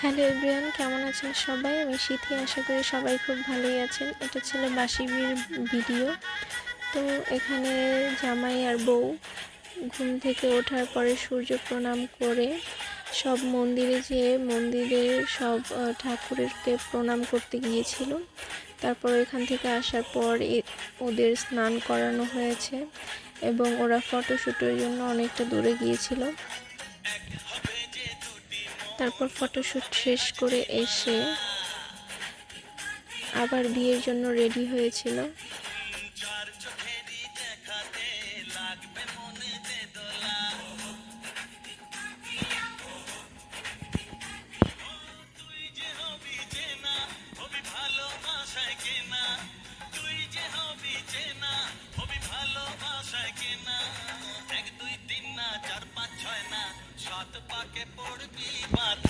Hello everyone, কেমন আছেন সবাই? আমি সিথি, আশা করি সবাই খুব ভালোই আছেন। এটা ছিল বাসি বিয়ের ভিডিও। তো এখানে জামাই আর বউ ঘুম থেকে ওঠার পরে সূর্য প্রণাম করে সব মন্দিরে যেয়ে মন্দিরের সব ঠাকুরকে প্রণাম করতে গিয়েছিল। তারপর এখান থেকে আসার পর ওদের স্নান করানো হয়েছে এবং ওরা ফটোশ্যুটের জন্য অনেকটা দূরে গিয়েছিল। তারপর ফটোশ্যুট শেষ করে এসে আবার বিয়ের জন্য রেডি হয়েছিল।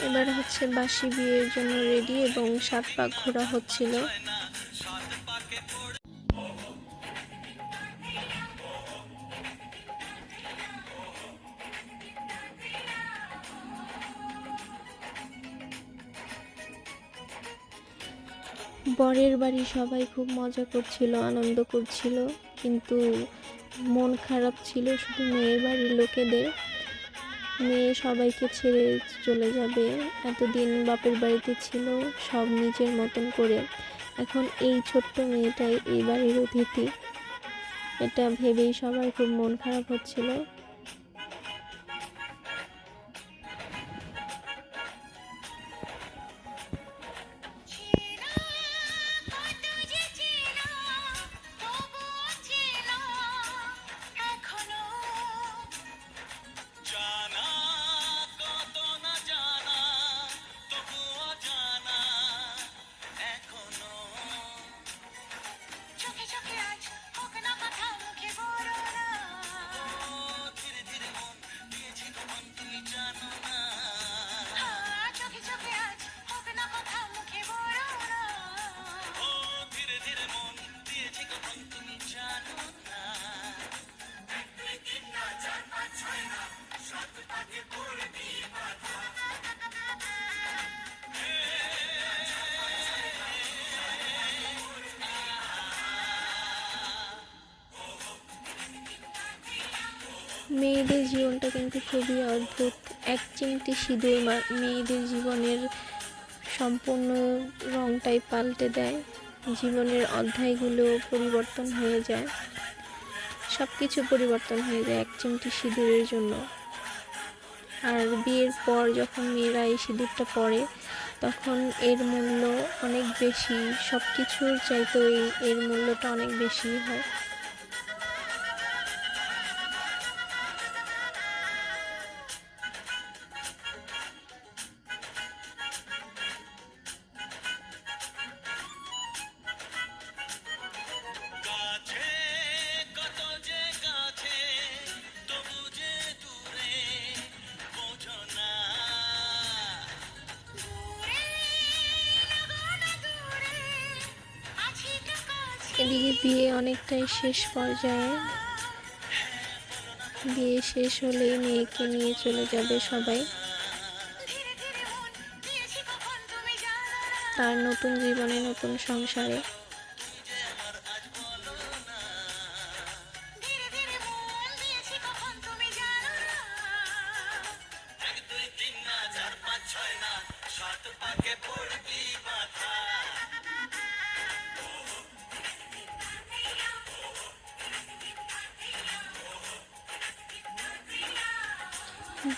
এবার হচ্ছে বাসি বিয়ের জন্য রেডি এবং 7 পাক ঘোরা হচ্ছিল। বরের বাড়ি সবাই খুব মজা করছিল, আনন্দ করছিল, কিন্তু মন খারাপ ছিল শুধু মেয়ের বাড়ির লোকেদের। মেয়ে সবাইকে ছেড়ে চলে যাবে, এতদিন বাপের বাড়িতে ছিল সব নিজের মতন করে, এখন এই ছোট্ট মেয়েটাই এই বাড়ির অতিথি। এটা ভেবেই সবার খুব মন খারাপ হচ্ছিল। মেয়েদের জীবনটা কিন্তু খুবই অদ্ভুত। এক চিমটি সিঁদুর মেয়েদের জীবনের সম্পূর্ণ রংটাই পাল্টে দেয়। জীবনের অধ্যায়গুলো পরিবর্তন হয়ে যায়, সব কিছু পরিবর্তন হয়ে যায় এক চিমটি সিঁদুরের জন্য। আর বিয়ের পর যখন মেয়েরা এই সিঁদুরটা পরে তখন এর মূল্য অনেক বেশি, সব কিছুর চাইতেও এর মূল্যটা অনেক বেশি হয়। এদিকে বিয়ে অনেকটাই শেষ পর্যায়ে। বিয়ে শেষ হলেই মেয়েকে নিয়ে চলে যাবে সবাই তার নতুন জীবনে, নতুন সংসারে।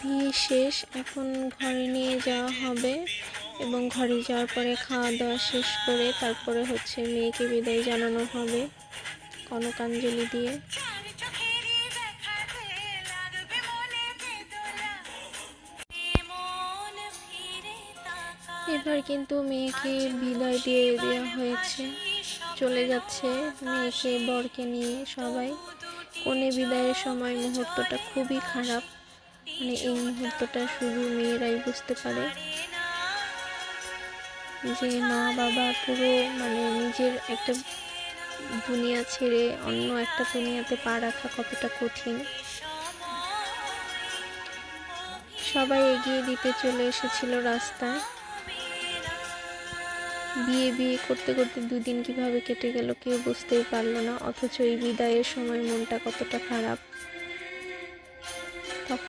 বিয়ে শেষ, এখন ঘরে নিয়ে যাওয়া হবে এবং ঘরে যাওয়ার পরে খাওয়া দাওয়া শেষ করে তারপরে হচ্ছে মেয়েকে বিদায় জানানো হবে কনকাঞ্জলি দিয়ে। এবার কিন্তু মেয়েকে বিদায় দিয়ে দেওয়া হয়েছে, চলে যাচ্ছে মেয়েকে বরকে নিয়ে সবাই। কনে বিদায়ের সময় মুহূর্তটা খুবই খারাপ, মানে এই মুহূর্তটা শুধু মেয়েরাই বুঝতে পারে যে মা বাবা পুরো মানে নিজের একটা দুনিয়া ছেড়ে অন্য একটা দুনিয়াতে পা রাখা কতটা কঠিন। সবাই এগিয়ে দিতে চলে এসেছিল রাস্তায়। বিয়ে বিয়ে করতে করতে দুদিন কিভাবে কেটে গেল কেউ বুঝতেই পারলো না, অথচ এই বিদায়ের সময় মনটা কতটা খারাপ।